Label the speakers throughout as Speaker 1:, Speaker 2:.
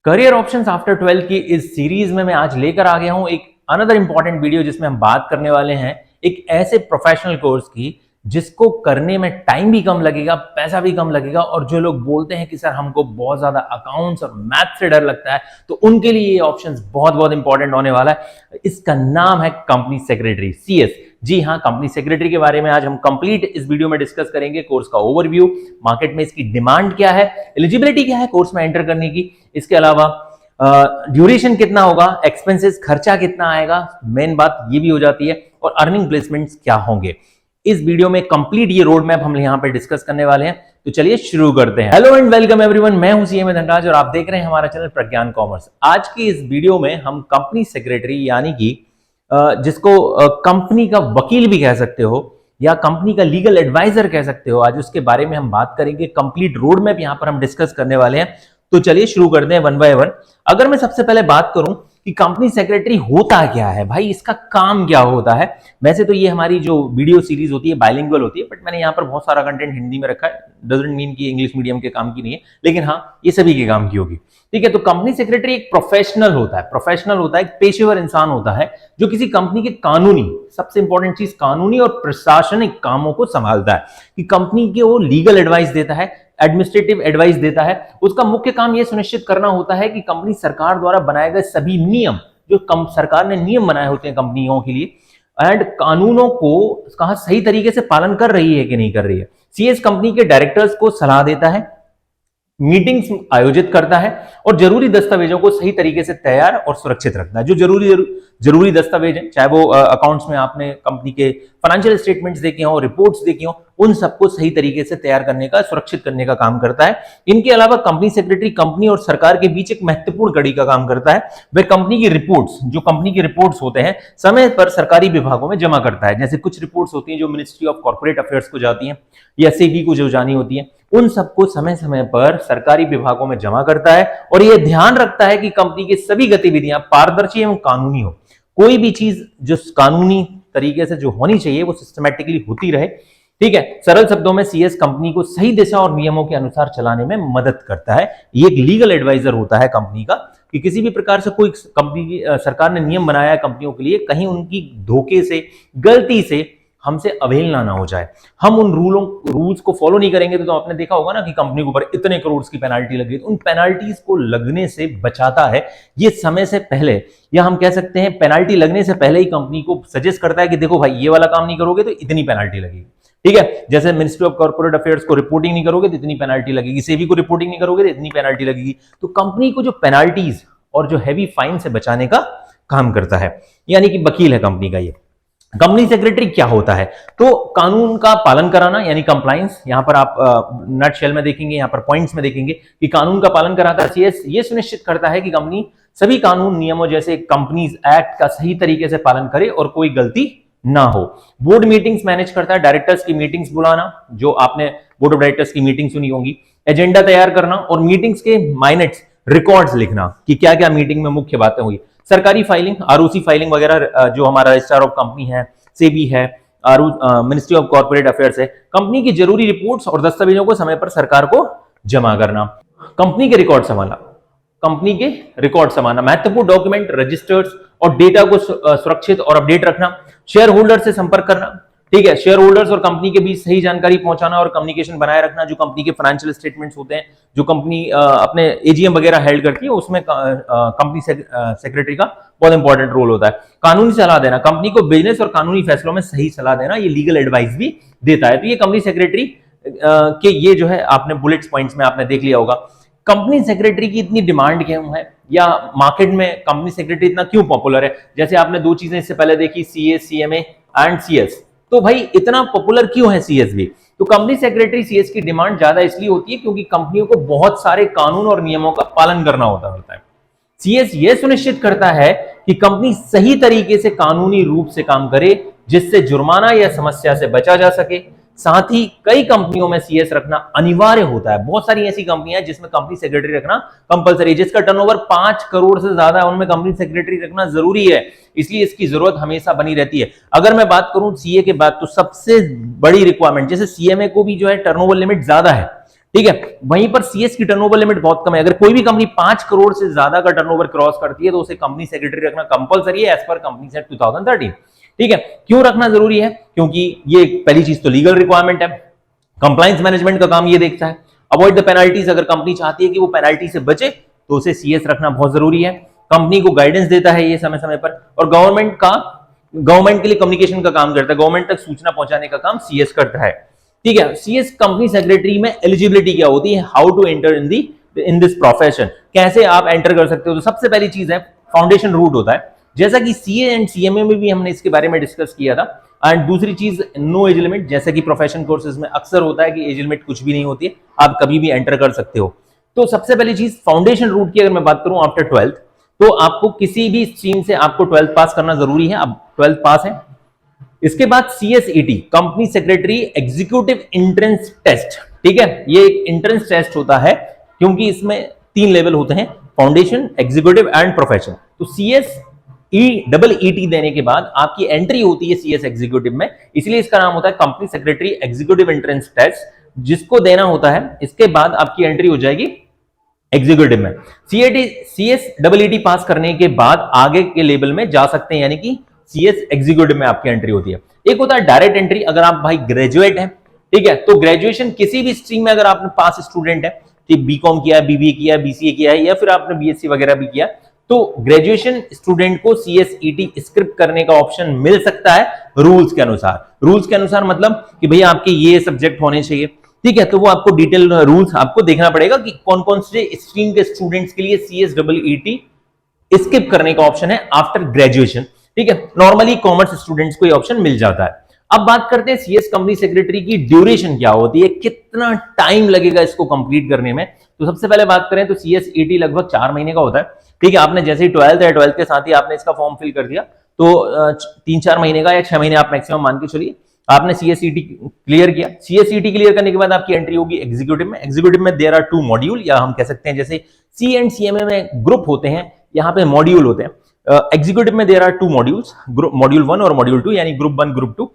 Speaker 1: Career options after 12 की इस series में मैं आज लेकर आ गया हूं एक अनदर इंपॉर्टेंट वीडियो जिसमें हम बात करने वाले हैं एक ऐसे प्रोफेशनल कोर्स की जिसको करने में टाइम भी कम लगेगा, पैसा भी कम लगेगा। और जो लोग बोलते हैं कि सर हमको बहुत ज्यादा अकाउंट्स और मैथ से डर लगता है, तो उनके लिए ये ऑप्शंस बहुत बहुत इंपॉर्टेंट होने वाला है। इसका नाम है कंपनी सेक्रेटरी, सीएस। जी हाँ, कंपनी सेक्रेटरी के बारे में आज हम कंप्लीट इस वीडियो में डिस्कस करेंगे। कोर्स का ओवरव्यू, मार्केट में इसकी डिमांड क्या है, एलिजिबिलिटी क्या है कोर्स में एंटर करने की, इसके अलावा ड्यूरेशन कितना होगा, एक्सपेंसेस खर्चा कितना आएगा, मेन बात ये भी हो जाती है, और अर्निंग प्लेसमेंट्स क्या होंगे। इस वीडियो में कंप्लीट ये रोड मैप हम यहाँ पे डिस्कस करने वाले हैं। तो चलिए शुरू करते हैं। हेलो एंड वेलकम एवरीवन, मैं हूं सीएम धनराज और आप देख रहे हैं हमारा चैनल प्रज्ञान कॉमर्स। आज की इस वीडियो में हम कंपनी सेक्रेटरी यानी कि जिसको कंपनी का वकील भी कह सकते हो या कंपनी का लीगल एडवाइजर कह सकते हो, आज उसके बारे में हम बात करेंगे। कंप्लीट रोड मैप यहाँ पर हम डिस्कस करने वाले हैं। तो चलिए शुरू करते हैं वन बाय वन। अगर मैं सबसे पहले बात करूं कि कंपनी सेक्रेटरी होता क्या है, भाई इसका काम क्या होता है। वैसे तो ये हमारी जो वीडियो सीरीज होती है बाइलिंगुअल होती है, बट मैंने यहाँ पर बहुत सारा कंटेंट हिंदी में रखा है। डजंट मीन कि इंग्लिश मीडियम के काम की नहीं है, लेकिन हाँ ये सभी के काम की होगी। ठीक है, तो कंपनी सेक्रेटरी एक प्रोफेशनल होता है, एक पेशेवर इंसान होता है जो किसी कंपनी के कानूनी, सबसे इंपॉर्टेंट चीज कानूनी और प्रशासनिक कामों को संभालता है। कि कंपनी के वो लीगल एडवाइस देता है, एडमिनिस्ट्रेटिव एडवाइस देता है। उसका मुख्य काम यह सुनिश्चित करना होता है कि कंपनी सरकार द्वारा बनाए गए सभी नियम, जो सरकार ने नियम बनाए होते हैं कंपनियों के लिए, एंड कानूनों को कहा सही तरीके से पालन कर रही है कि नहीं कर रही है। सीएस कंपनी के डायरेक्टर्स को सलाह देता है, मीटिंग्स आयोजित करता है और जरूरी दस्तावेजों को सही तरीके से तैयार और सुरक्षित रखना है। जो जरूरी दस्तावेज हैं, चाहे वो अकाउंट्स में आपने कंपनी के फाइनेंशियल स्टेटमेंट्स देखे हों, रिपोर्ट्स देखी हों, उन सबको सही तरीके से तैयार करने का, सुरक्षित करने का काम करता है। इनके अलावा कंपनी सेक्रेटरी कंपनी और सरकार के बीच एक महत्वपूर्ण कड़ी का काम करता है। वह कंपनी की रिपोर्ट्स, जो कंपनी की रिपोर्ट्स होते हैं, समय पर सरकारी विभागों में जमा करता है। जैसे कुछ रिपोर्ट्स होती हैं जो मिनिस्ट्री ऑफ कॉर्पोरेट अफेयर्स को जाती हैं या सेबी को जो जानी होती है, उन सबको समय समय पर सरकारी विभागों में जमा करता है और यह ध्यान रखता है कि कंपनी की सभी गतिविधियां पारदर्शी एवं कानूनी हो। कोई भी चीज जो कानूनी तरीके से जो होनी चाहिए वो सिस्टमैटिकली होती रहे। ठीक है, सरल शब्दों में सीएस कंपनी को सही दिशा और नियमों के अनुसार चलाने में मदद करता है। ये एक लीगल एडवाइजर होता है कंपनी का, कि किसी भी प्रकार से कोई कंपनी की सरकार ने नियम बनाया है कंपनियों के लिए, कहीं उनकी धोखे से, गलती से हमसे अवहेलना ना हो जाए। हम उन रूल्स को फॉलो नहीं करेंगे तो आपने देखा होगा ना कि कंपनी के ऊपर इतने करोड़ की पेनाल्टी लगी, तो उन पेनाल्टीज को लगने से बचाता है ये समय से पहले, या हम कह सकते हैं पेनाल्टी लगने से पहले ही कंपनी को सजेस्ट करता है कि देखो भाई ये वाला काम नहीं करोगे तो इतनी पेनाल्टी लगेगी। ठीक है, जैसे मिनिस्ट्री ऑफ कॉर्पोरेट अफेयर्स को रिपोर्टिंग नहीं करोगे तो इतनी पेनाल्टी लगेगी, सेबी को रिपोर्टिंग नहीं करोगे तो इतनी पेनाल्टी लगेगी। तो कंपनी को जो पेनाल्टीज और जो हैवी फाइन से बचाने का काम करता है, यानी कि वकील है कंपनी का ये। कंपनी सेक्रेटरी क्या होता है, तो कानून का पालन कराना यानी कंप्लायंस। यहां पर आप नट शेल में देखेंगे, यहां पर पॉइंट्स में देखेंगे कि कानून का पालन कराता है। ये सुनिश्चित करता है कि कंपनी सभी कानून नियमों जैसे कंपनीज एक्ट का सही तरीके से पालन करे और कोई गलती ना हो। बोर्ड मीटिंग्स मैनेज करता है, डायरेक्टर्स की मीटिंग्स बुलाना, जो आपने बोर्ड ऑफ डायरेक्टर्स की मीटिंग सुनी होगी, एजेंडा तैयार करना और मीटिंग्स के माइनट्स, रिकॉर्ड्स लिखना कि क्या क्या मीटिंग में मुख्य बातें हुई। सरकारी फाइलिंग, आरओसी फाइलिंग वगैरह, जो हमारा रजिस्ट्रार ऑफ कंपनी है, सेबी है, मिनिस्ट्री ऑफ कॉर्पोरेट अफेयर्स है, कंपनी की जरूरी रिपोर्ट्स और दस्तावेजों को समय पर सरकार को जमा करना। कंपनी के रिकॉर्ड संभालना, महत्वपूर्ण डॉक्यूमेंट, रजिस्टर्स और डेटा को सुरक्षित और अपडेट रखना, शेयर होल्डर से संपर्क करना। ठीक है, शेयर होल्डर्स और कंपनी के बीच सही जानकारी पहुंचाना और कम्युनिकेशन बनाए रखना। जो कंपनी के फाइनेंशियल स्टेटमेंट्स होते हैं, जो कंपनी अपने एजीएम वगैरह हेल्ड करती है, उसमें कंपनी सेक्रेटरी का बहुत इंपॉर्टेंट रोल होता है। कानूनी सलाह देना, कंपनी को बिजनेस और कानूनी फैसलों में सही सलाह देना, ये लीगल एडवाइस भी देता है। तो ये कंपनी सेक्रेटरी के ये जो है आपने बुलेट्स पॉइंट्स में आपने देख लिया होगा। कंपनी सेक्रेटरी की इतनी डिमांड क्यों है, या मार्केट में कंपनी सेक्रेटरी इतना क्यों पॉपुलर है। जैसे आपने दो चीजें इससे पहले देखी, सीएस, सीएमए एंड सीएस। तो भाई इतना पॉपुलर क्यों है सीएस भी, तो कंपनी सेक्रेटरी सीएस की डिमांड ज्यादा इसलिए होती है क्योंकि कंपनियों को बहुत सारे कानून और नियमों का पालन करना होता है। सीएस यह सुनिश्चित करता है कि कंपनी सही तरीके से कानूनी रूप से काम करे, जिससे जुर्माना या समस्या से बचा जा सके। साथ ही कई कंपनियों में सीएस रखना अनिवार्य होता है। बहुत सारी ऐसी कंपनियां हैं जिसमें कंपनी सेक्रेटरी रखना कंपलसरी, जिसका टर्नओवर 5 करोड़ से ज्यादा है, उनमें कंपनी सेक्रेटरी रखना जरूरी है। इसलिए इसकी जरूरत हमेशा बनी रहती है। अगर मैं बात करूं सीए के बाद, तो सबसे बड़ी रिक्वायरमेंट, जैसे सीएमए को भी जो है टर्नओवर लिमिट ज्यादा है, ठीक है। वहीं पर सीएस की टर्नओवर लिमिट बहुत कम है। अगर कोई भी कंपनी 5 करोड़ से ज्यादा का टर्नओवर क्रॉस करती है तो उसे कंपनी सेक्रेटरी रखना कंपलसरी है एज पर कंपनी एक्ट 2013। ठीक है, क्यों रखना जरूरी है? क्योंकि ये पहली चीज तो लीगल रिक्वायरमेंट है, कंप्लायंस मैनेजमेंट का काम ये देखता है, अवॉइड द पेनल्टीज। अगर कंपनी चाहती है कि वो पेनल्टी से बचे तो उसे सीएस रखना बहुत जरूरी है। कंपनी को गाइडेंस देता है ये समय समय पर, और गवर्नमेंट के लिए कम्युनिकेशन का काम करता है, गवर्नमेंट तक सूचना पहुंचाने का काम सीएस करता है। ठीक है, सीएस कंपनी सेक्रेटरी में एलिजिबिलिटी क्या होती है, how to enter in this profession, कैसे आप एंटर कर सकते हो? तो सबसे पहली चीज है फाउंडेशन रूट होता है, जैसा कि सीए एंड सीएमए में भी हमने इसके बारे में डिस्कस किया था। एंड दूसरी चीज नो एज लिमिट, जैसा कि प्रोफेशन कोर्सेज में अक्सर होता है कि एज लिमिट कुछ भी नहीं होती है, आप कभी भी एंटर कर सकते हो। तो सबसे पहली चीज फाउंडेशन रूट की अगर मैं बात करूं आफ्टर 12th, तो आपको किसी भी स्ट्रीम से आपको 12th पास करना जरूरी है। अब 12th पास है, इसके बाद CSET company secretary executive entrance test. ठीक है, ये एक एंट्रेंस टेस्ट होता है क्योंकि इसमें 3 लेवल होते हैं, फाउंडेशन, एग्जीक्यूटिव एंड प्रोफेशन। तो सीएसईटी देने के बाद आपकी एंट्री होती है सीएस एग्जीक्यूटिव में, इसलिए इसका नाम होता है company secretary executive entrance test, जिसको देना होता है। इसके बाद आपकी एंट्री हो जाएगी एग्जीक्यूटिव में। सीएसईटी पास करने के बाद आगे के लेवल में जा सकते हैं, यानी कि सीएस एग्जीक्यूटिव में आपकी एंट्री होती है। एक होता है डायरेक्ट एंट्री, अगर आप भाई ग्रेजुएट हैं, ठीक है, तो ग्रेजुएशन किसी भी स्ट्रीम में अगर आपने पास स्टूडेंट है, ठीक, बीकॉम किया है, बीबीए किया है, बीसीए किया है, या फिर आपने बीएससी वगैरह भी किया, तो ग्रेजुएशन स्टूडेंट को सीएसईटी स्क्रिप्ट करने का ऑप्शन मिल सकता है रूल्स के अनुसार। रूल्स के अनुसार मतलब कि भैया आपके ये सब्जेक्ट होने चाहिए, ठीक है, तो वो आपको डिटेल रूल्स आपको देखना पड़ेगा कि कौन कौन से स्ट्रीम के स्टूडेंट्स के लिए सीएसईटी स्किप करने का ऑप्शन है आफ्टर ग्रेजुएशन। ठीक है, नॉर्मली कॉमर्स स्टूडेंट्स को ये ऑप्शन मिल जाता है। अब बात करते हैं सीएस कंपनी सेक्रेटरी की ड्यूरेशन क्या होती है, कितना टाइम लगेगा इसको कंप्लीट करने में। तो सबसे पहले बात करें तो सीएसईटी लगभग 4 महीने का होता है। ठीक है, आपने जैसे ही 12th है, 12th के साथ ही आपने इसका फॉर्म फिल कर दिया, तो 3-4 महीने का या 6 महीने आप मैक्सिमम मान के चलिए, आपने सीएसईटी क्लियर किया। सीएसईटी क्लियर करने के बाद आपकी एंट्री होगी एग्जीक्यूटिव में। एग्जीक्यूटिव में देयर आर 2 मॉड्यूल, या हम कह सकते हैं जैसे सी एंड सीएमए में ग्रुप होते हैं, यहाँ पे मॉड्यूल होते हैं। एग्जीक्यूटिव में देयर आर 2 मॉड्यूल्स, मॉड्यूल 1 और मॉड्यूल 2, यानी ग्रुप 1 ग्रुप 2।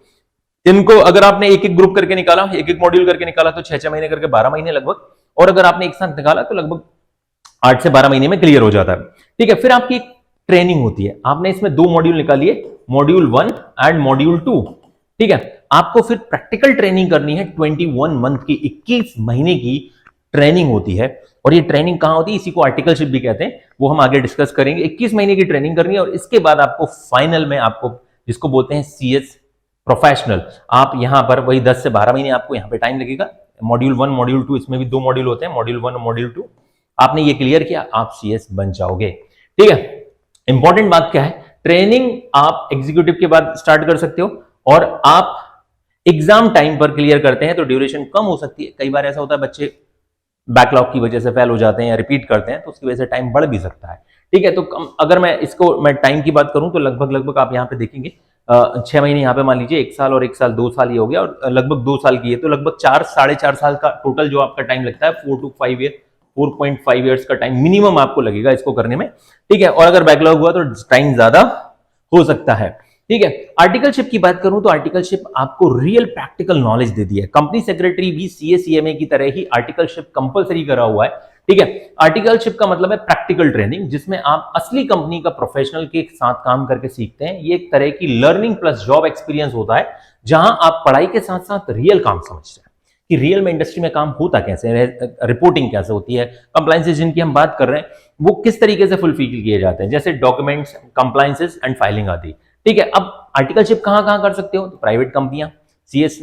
Speaker 1: इनको अगर आपने एक एक ग्रुप करके निकाला, एक एक मॉड्यूल करके निकाला, तो 6-6 महीने करके 12 महीने लगभग, और अगर आपने एक साथ निकाला तो लगभग 8 से 12 महीने में क्लियर हो जाता है। ठीक है, फिर आपकी ट्रेनिंग होती है। आपने इसमें 2 मॉड्यूल निकालिए, मॉड्यूल 1 एंड मॉड्यूल 2। ठीक है, आपको फिर प्रैक्टिकल ट्रेनिंग करनी है 21 मंथ की, 21 महीने की ट्रेनिंग होती है। और ये ट्रेनिंग कहां होती है, इसी को आर्टिकलशिप भी कहते हैं, वो हम आगे डिस्कस करेंगे। 21 महीने की ट्रेनिंग करनी है, और इसके बाद आपको फाइनल में आपको जिसको बोलते हैं सीएस प्रोफेशनल, आप यहां पर वही 10 से 12 महीने आपको यहां पे टाइम लगेगा। मॉड्यूल 1 मॉड्यूल 2, इसमें भी 2 मॉड्यूल होते हैं, मॉड्यूल 1 और मॉड्यूल 2। आपने ये क्लियर किया, आप सीएस बन जाओगे। ठीक है, इंपॉर्टेंट बात क्या है, ट्रेनिंग आप एग्जीक्यूटिव के बाद स्टार्ट कर सकते हो, और आप एग्जाम टाइम पर क्लियर करते हैं तो ड्यूरेशन कम हो सकती है। कई बार ऐसा होता है बच्चे बैकलॉग की वजह से फेल हो जाते हैं या रिपीट करते हैं, तो उसकी वजह से टाइम बढ़ भी सकता है। ठीक है, तो अगर मैं टाइम की बात करूं तो लगभग आप यहाँ पे देखेंगे 6 महीने यहाँ पे मान लीजिए, 1 साल और 1 साल 2 साल ये हो गया, और लगभग 2 साल की है, तो लगभग 4-4.5 साल का टोटल जो आपका टाइम लगता है, 4.5 ईयर्स का टाइम मिनिमम आपको लगेगा इसको करने में। ठीक है, और अगर बैकलॉग हुआ तो टाइम ज्यादा हो सकता है। ठीक है, आर्टिकलशिप की बात करूं तो आर्टिकलशिप आपको रियल प्रैक्टिकल नॉलेज देती है। कंपनी सेक्रेटरी भी सीएसईएमए की तरह ही आर्टिकलशिप कंपलसरी करा हुआ है। ठीक है, आर्टिकलशिप का मतलब है प्रैक्टिकल ट्रेनिंग, जिसमें आप असली कंपनी का प्रोफेशनल के साथ काम करके सीखते हैं। ये एक तरह की लर्निंग प्लस जॉब एक्सपीरियंस होता है, जहां आप पढ़ाई के साथ साथ रियल काम समझते हैं कि रियल में इंडस्ट्री में काम होता कैसे है, रिपोर्टिंग कैसे होती है, कंप्लायंसेस जिनकी हम बात कर रहे हैं वो किस तरीके से फुलफिल किए जाते हैं, जैसे डॉक्यूमेंट्स, कंप्लायंसेस एंड फाइलिंग आदि। ठीक है, अब आर्टिकलशिप कहां कर सकते हो, तो प्राइवेट कंपनियां, सीएस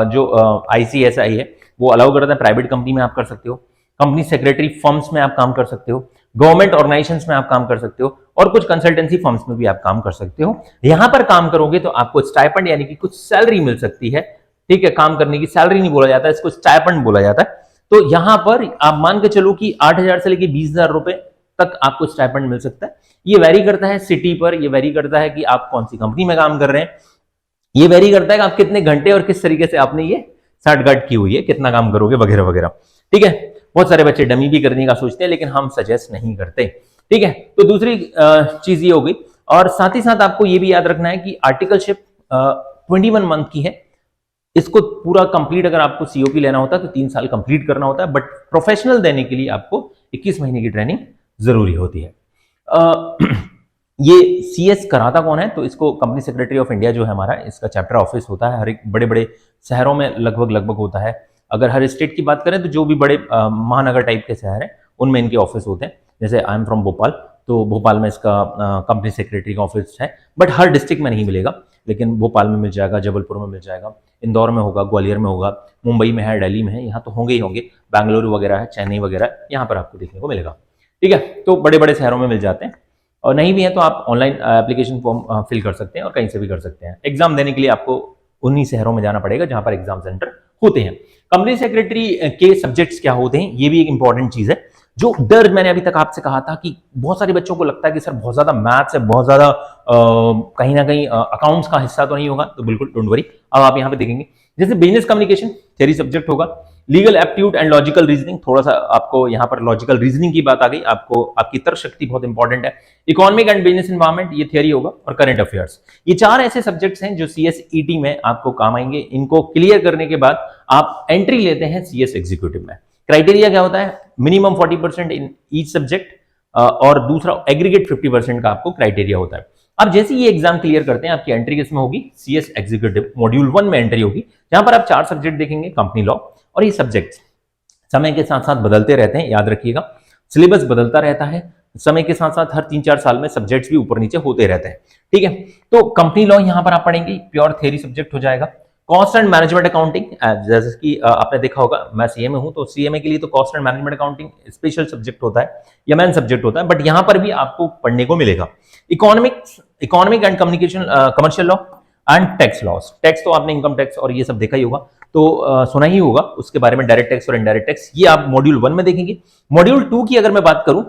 Speaker 1: जो आईसीएसआई है वो अलाउ करता है, प्राइवेट कंपनी में आप कर सकते हो, कंपनी सेक्रेटरी फर्म्स में आप काम कर सकते हो, गवर्नमेंट ऑर्गेनाइजेशंस में आप काम कर सकते हो, और कुछ कंसल्टेंसी फर्म्स में भी आप काम कर सकते हो। यहां पर काम करोगे तो आपको स्टाइपेंड यानी कि कुछ सैलरी मिल सकती है। ठीक है, काम करने की सैलरी नहीं बोला जाता है, इसको स्टाइपेंड बोला जाता है। तो यहां पर आप मान के चलो कि 8,000 से लेकर 20,000 रुपए तक आपको स्टाइपेंड मिल सकता है। ये वेरी करता है सिटी पर, ये वेरी करता है कि आप कौन सी कंपनी में काम कर रहे हैं, ये वेरी करता है कि आप कितने घंटे और किस तरीके से आपने ये साठगांठ की हुई है, कितना काम करोगे वगैरह वगैरह। ठीक है, बहुत सारे बच्चे डमी भी करने का सोचते हैं, लेकिन हम सजेस्ट नहीं करते। ठीक है, तो दूसरी चीज ये हो गई, और साथ ही साथ आपको ये भी याद रखना है कि आर्टिकलशिप 21 मंथ की है, इसको पूरा कंप्लीट अगर आपको सीओपी लेना होता है तो 3 साल कंप्लीट करना होता है, बट प्रोफेशनल देने के लिए आपको 21 महीने की ट्रेनिंग जरूरी होती है। ये सीएस कराता कौन है? तो इसको कंपनी सेक्रेटरी ऑफ इंडिया जो है हमारा, इसका चैप्टर ऑफिस होता है, हर एक बड़े बड़े शहरों में लगभग होता है। अगर हर स्टेट की बात करें तो जो भी बड़े महानगर टाइप के शहर हैं उनमें इनके ऑफिस होते हैं। जैसे आई एम फ्रॉम भोपाल, तो भोपाल में इसका कंपनी सेक्रेटरी का ऑफिस है, बट हर डिस्ट्रिक्ट में नहीं मिलेगा, लेकिन भोपाल में मिल जाएगा, जबलपुर में मिल जाएगा, इंदौर में होगा, ग्वालियर में होगा, मुंबई में है, दिल्ली में है, यहाँ तो होंगे ही होंगे, बेंगलुरु वगैरह है, चेन्नई वगैरह, यहाँ पर आपको देखने को मिलेगा। ठीक है, तो बड़े बड़े शहरों में मिल जाते हैं, और नहीं भी है तो आप ऑनलाइन एप्लीकेशन फॉर्म फिल कर सकते हैं और कहीं से भी कर सकते हैं। एग्जाम देने के लिए आपको उन्हीं शहरों में जाना पड़ेगा जहां पर एग्जाम सेंटर होते हैं। कंपनी सेक्रेटरी के सब्जेक्ट्स क्या होते हैं, ये भी एक इंपॉर्टेंट चीज है। जो डर मैंने अभी तक आपसे कहा था कि बहुत सारे बच्चों को लगता है कि सर बहुत ज्यादा मैथ्स है, बहुत ज्यादा कहीं ना कहीं अकाउंट्स का हिस्सा तो नहीं होगा, तो बिल्कुल डोंट वरी। अब आप यहाँ पे देखेंगे जैसे बिजनेस कम्युनिकेशन थ्योरी सब्जेक्ट होगा, legal aptitude and logical reasoning, थोड़ा सा आपको यहाँ पर लॉजिकल रीजनिंग की बात आ गई, आपको आपकी तर्क शक्ति बहुत इंपॉर्टेंट है। इकोनॉमिक एंड बिजनेस एनवायरनमेंट, ये थियरी होगा, और करंट अफेयर्स। ये 4 ऐसे सब्जेक्ट्स हैं जो सीएसईटी में आपको काम आएंगे। इनको क्लियर करने के बाद आप एंट्री लेते हैं सीएस एग्जीक्यूटिव में। क्राइटेरिया क्या होता है? मिनिमम 40% इन ईच सब्जेक्ट, और दूसरा एग्रीगेट 50% का आपको क्राइटेरिया होता है। अब जैसे ये एग्जाम क्लियर करते हैं, आपकी एंट्री किसमें होगी? सीएस एग्जीक्यूटिव मॉड्यूल 1 में एंट्री होगी, जहां पर आप 4 सब्जेक्ट देखेंगे, कंपनी लॉ। और ये सब्जेक्ट समय के साथ साथ बदलते रहते हैं, याद रखिएगा, सिलेबस बदलता रहता है समय के साथ साथ, हर 3-4 साल में सब्जेक्ट्स भी ऊपर नीचे होते रहते हैं। ठीक है, तो कंपनी लॉ यहां पर आप पढ़ेंगे, प्योर थ्योरी सब्जेक्ट हो जाएगा। कॉस्ट एंड मैनेजमेंट अकाउंटिंग, जैसे कि आपने देखा होगा, मैं सीएमए हूं, तो सीएमए के लिए तो cost and management accounting special subject होता है या मेन सब्जेक्ट होता है, बट यहां पर भी आपको पढ़ने को मिलेगा। Economic and communication, commercial law and tax loss. Tax तो आपने इनकम टैक्स और ये सब देखा ही होगा, तो सुना ही होगा उसके बारे में, डायरेक्ट टैक्स और इनडायरेक्ट टैक्स, ये आप मॉड्यूल 1 में देखेंगे। मॉड्यूल 2 की अगर मैं बात करूं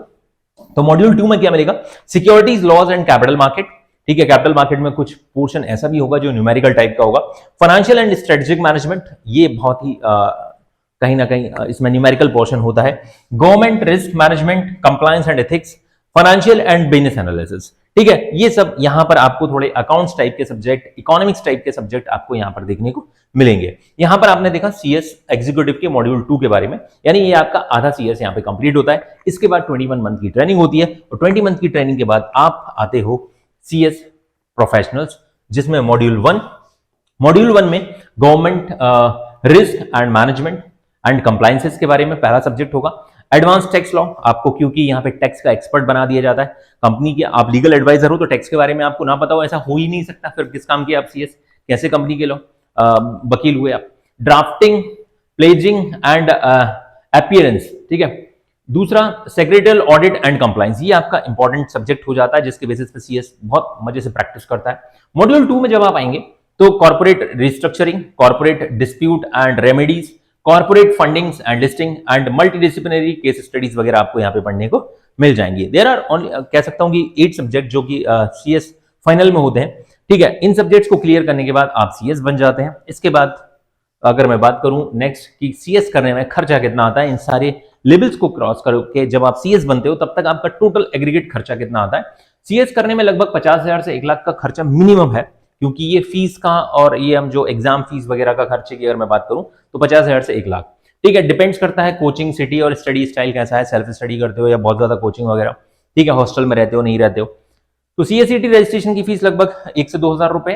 Speaker 1: तो मॉड्यूल 2 में क्या मिलेगा? Securities laws and capital market. ठीक है, कैपिटल मार्केट में कुछ पोर्शन ऐसा भी होगा जो न्यूमेरिकल टाइप का होगा। फाइनेंशियल एंड स्ट्रेटेजिक मैनेजमेंट, ये बहुत ही कहीं ना कहीं इसमें न्यूमेरिकल पोर्शन होता है। Government risk management, compliance and ethics, financial and business analysis. ठीक है, ये सब यहां पर आपको थोड़े अकाउंट्स टाइप के सब्जेक्ट, इकोनॉमिक्स टाइप के सब्जेक्ट आपको यहां पर देखने को मिलेंगे। यहां पर आपने देखा सीएस एग्जीक्यूटिव के मॉड्यूल 2 के बारे में, यानी ये आपका आधा सीएस यहां पे कंप्लीट होता है। इसके बाद 21 मंथ की ट्रेनिंग होती है, और 20 मंथ की ट्रेनिंग के बाद आप आते हो सीएस प्रोफेशनल्स, जिसमें मॉड्यूल 1 में government risk and management and compliances के बारे में पहला सब्जेक्ट होगा। एडवांस टैक्स लॉ, आपको क्योंकि यहाँ पे टैक्स का एक्सपर्ट बना दिया जाता है, कंपनी के आप लीगल एडवाइजर हो तो टैक्स के बारे में आपको ना पता हो ऐसा हो ही नहीं सकता, फिर किस काम के आप सीएस, कैसे कंपनी के लॉ वकील हुए आप। Drafting, pledging and appearance. ठीक है, दूसरा सेक्रेटरियल ऑडिट एंड कंप्लायंस, ये आपका इंपॉर्टेंट सब्जेक्ट हो जाता है, जिसके बेसिस पे सीएस बहुत मजे से प्रैक्टिस करता है। मॉड्यूल 2 में जब आप आएंगे तो corporate restructuring, corporate dispute and remedies, corporate fundings and listing and multidisciplinary case studies वगैरह आपको यहाँ पे पढ़ने को मिल जाएंगे। देयर आर ओनली, कह सकता हूँ कि 8 सब्जेक्ट जो कि सीएस फाइनल में होते हैं। ठीक है, इन सब्जेक्ट्स को क्लियर करने के बाद आप सीएस बन जाते हैं। इसके बाद अगर मैं बात करूं नेक्स्ट कि सीएस करने में खर्चा कितना आता है, इन सारे लेवल्स को क्रॉस करके जब आप सीएस बनते हो तब तक आपका टोटल एग्रीगेट खर्चा कितना आता है? सीएस करने में लगभग 50,000 से 1 लाख का खर्चा मिनिमम है, क्योंकि ये फीस का और ये हम जो एग्जाम फीस वगैरह का खर्चे की अगर मैं बात करूं तो 50,000 से 1 लाख। ठीक है, डिपेंड्स करता है कोचिंग सिटी और स्टडी स्टाइल कैसा है, सेल्फ स्टडी करते हो या बहुत ज्यादा कोचिंग वगैरह, ठीक है, हॉस्टल में रहते हो नहीं रहते हो। तो सीएसईटी रजिस्ट्रेशन की फीस लगभग 1 से 2,000 रुपए,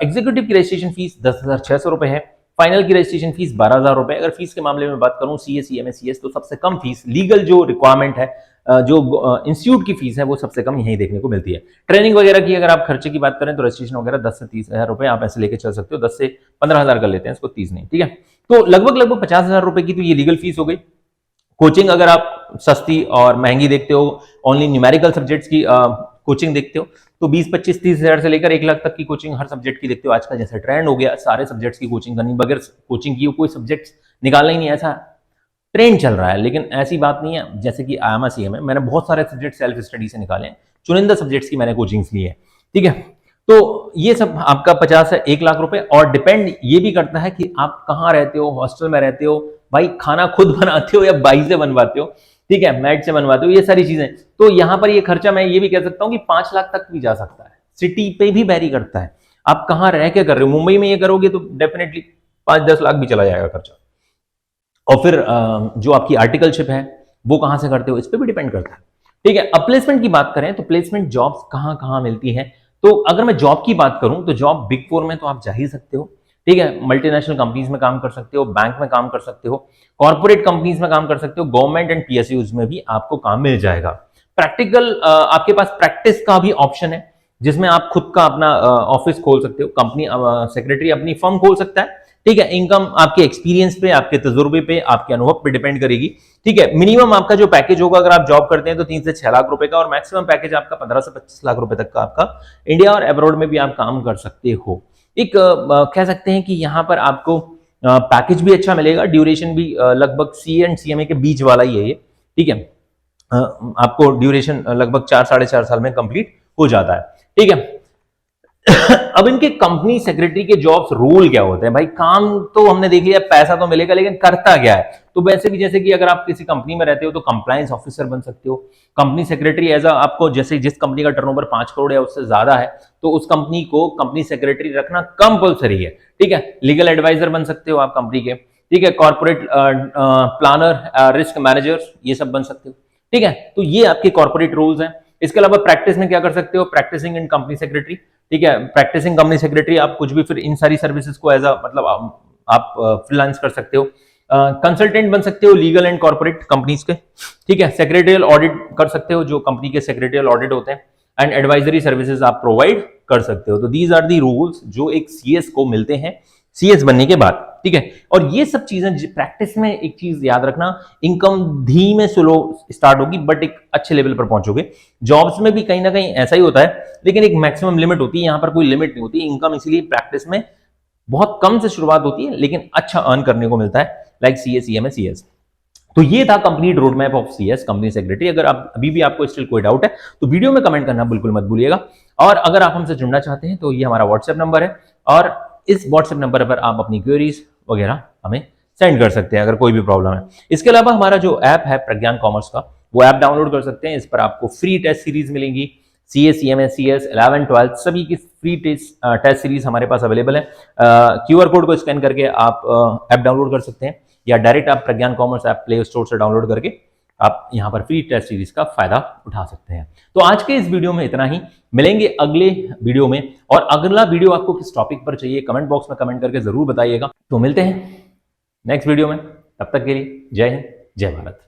Speaker 1: एग्जीक्यूटिव की रजिस्ट्रेशन फीस 10,600 रुपए है, फाइनल की रजिस्ट्रेशन फीस 12,000 रुपए। अगर फीस के मामले में बात करूं सीएस, सीएमए, सीएस, तो सबसे कम फीस लीगल जो रिक्वायरमेंट है, जो इंस्टीट्यूट की फीस है, वो सबसे कम यही देखने को मिलती है। ट्रेनिंग वगैरह की अगर आप खर्चे की बात करें तो रजिस्ट्रेशन वगैरह 10 से 30,000 रुपए आप ऐसे लेके चल सकते हो, 10 से 15,000 कर लेते हैं इसको, 30 नहीं। ठीक है, तो लगभग 50,000 रुपए की तो ये लीगल फीस हो गई। कोचिंग अगर आप सस्ती और महंगी देखते हो, ओनली न्यूमेरिकल सब्जेक्ट्स की कोचिंग देखते हो तो 20, 25, 30,000 से लेकर 1 लाख तक की कोचिंग हर सब्जेक्ट की देखते हो। आज का जैसे ट्रेंड हो गया सारे सब्जेक्ट्स की कोचिंग करनी, बगैर कोचिंग की कोई सब्जेक्ट निकालना ही नहीं, ऐसा ट्रेंड चल रहा है। लेकिन ऐसी बात नहीं है, जैसे कि आईएमए सीएमए मैंने बहुत सारे सब्जेक्ट सेल्फ स्टडी से निकाले हैं, चुनिंदा सब्जेक्ट्स की मैंने कोचिंग्स ली है। ठीक है, तो ये सब आपका 50 से 1 लाख रुपए, और डिपेंड ये भी करता है कि आप कहाँ रहते हो, हॉस्टल में रहते हो, भाई खाना खुद बनाते हो या बाई से बनवाते हो, ठीक है, मैट से बनवाते हो, ये सारी चीजें। तो यहां पर ये खर्चा मैं ये भी कह सकता हूं कि 5 लाख तक भी जा सकता है। सिटी पे भी वैरी करता है, आप कहां रह के कर रहे हो। मुंबई में ये करोगे तो डेफिनेटली 5-10 लाख भी चला जाएगा खर्चा। और फिर जो आपकी आर्टिकलशिप है वो कहाँ से करते हो, इस पर भी डिपेंड करता है। ठीक है, अब प्लेसमेंट की बात करें तो प्लेसमेंट जॉब्स कहाँ कहाँ मिलती है। तो अगर मैं जॉब की बात करूं तो जॉब बिग फोर में तो आप जा ही सकते हो। ठीक है, मल्टीनेशनल कंपनीज में काम कर सकते हो, बैंक में काम कर सकते हो, कॉर्पोरेट कंपनीज में काम कर सकते हो, गवर्नमेंट एंड पीएसयूज में भी आपको काम मिल जाएगा। प्रैक्टिकल आपके पास प्रैक्टिस का भी ऑप्शन है, जिसमें आप खुद का अपना ऑफिस खोल सकते हो, कंपनी सेक्रेटरी अपनी फर्म खोल सकता है। ठीक है, इनकम आपके एक्सपीरियंस पे, आपके तजुर्बे पे, आपके अनुभव पे डिपेंड करेगी। ठीक है, मिनिमम आपका जो पैकेज होगा अगर आप जॉब करते हैं तो 3 से 6 लाख रुपए का, और मैक्सिमम पैकेज आपका 15 से 25 लाख रुपए तक का आपका इंडिया और अब्रॉड में भी आप काम कर सकते हो। एक कह सकते हैं कि यहाँ पर आपको पैकेज भी अच्छा मिलेगा, ड्यूरेशन भी लगभग सी एंड सीएमए के बीच वाला ही है ये। ठीक है, आपको ड्यूरेशन लगभग 4-4.5 साल में कंप्लीट हो जाता है। ठीक है, अब इनके कंपनी सेक्रेटरी के जॉब्स रोल क्या होते हैं भाई। काम तो हमने देख लिया, पैसा तो मिलेगा, लेकिन करता क्या है। तो वैसे भी जैसे कि अगर आप किसी कंपनी में रहते हो तो कंप्लायंस ऑफिसर बन सकते हो। कंपनी सेक्रेटरी एज आपको, जैसे जिस कंपनी का टर्नओवर 5 करोड़ या उससे ज्यादा है तो उस कंपनी को कंपनी सेक्रेटरी रखना कंपलसरी है। ठीक है, लीगल एडवाइजर बन सकते हो आप कंपनी के। ठीक है, कॉर्पोरेट प्लानर, रिस्क मैनेजर, ये सब बन सकते हो। ठीक है, तो ये आपके कॉर्पोरेट रोल्स हैं। इसके अलावा प्रैक्टिस में क्या कर सकते हो, प्रैक्टिसिंग इन कंपनी सेक्रेटरी। ठीक है, प्रैक्टिसिंग कंपनी सेक्रेटरी आप कुछ भी फिर इन सारी सर्विसेज को एज मतलब आप फ्रीलांस कर सकते हो। कंसल्टेंट बन सकते हो लीगल एंड कॉर्पोरेट कंपनीज के। ठीक है, सेक्रेटरियल ऑडिट कर सकते हो, जो कंपनी के सेक्रेटरियल ऑडिट होते हैं, एंड एडवाइजरी सर्विसेज आप प्रोवाइड कर सकते हो। तो दीज आर दी रूल्स जो एक सीएस को मिलते हैं सीएस बनने के बाद। ठीक है, और ये सब चीजें प्रैक्टिस में एक चीज याद रखना, इनकम धीमे स्लो स्टार्ट होगी बट एक अच्छे लेवल पर पहुंचोगे। जॉब्स में भी कहीं ना कहीं ऐसा ही होता है, लेकिन एक मैक्सिमम लिमिट होती है, यहां पर कोई लिमिट नहीं होती इनकम, इसलिए प्रैक्टिस में बहुत कम से शुरुआत होती है लेकिन अच्छा अर्न करने को मिलता है, लाइक सीए, सीएमए, सीएस। तो ये था complete road map of CS company secretary. अगर आप अभी भी आपको स्टिल कोई डाउट है तो वीडियो में कमेंट करना बिल्कुल मत भूलिएगा। और अगर आप हमसे जुड़ना चाहते हैं तो ये हमारा व्हाट्सएप नंबर है, और इस व्हाट्सएप नंबर पर आप अपनी क्वेरीज वगैरह हमें सेंड कर सकते हैं अगर कोई भी प्रॉब्लम है। इसके अलावा हमारा जो ऐप है प्रज्ञान कॉमर्स का, वो ऐप डाउनलोड कर सकते हैं। इस पर आपको फ्री टेस्ट सीरीज मिलेंगी, सीए, सीएमए, सीएस, 11, 12 सभी की फ्री टेस्ट सीरीज हमारे पास अवेलेबल है। क्यूआर कोड को स्कैन करके आप ऐप डाउनलोड कर सकते हैं, या डायरेक्ट आप प्रज्ञान कॉमर्स ऐप प्ले स्टोर से डाउनलोड करके आप यहां पर फ्री टेस्ट सीरीज का फायदा उठा सकते हैं। तो आज के इस वीडियो में इतना ही, मिलेंगे अगले वीडियो में। और अगला वीडियो आपको किस टॉपिक पर चाहिए कमेंट बॉक्स में कमेंट करके जरूर बताइएगा। तो मिलते हैं नेक्स्ट वीडियो में, तब तक के लिए जय हिंद, जय भारत।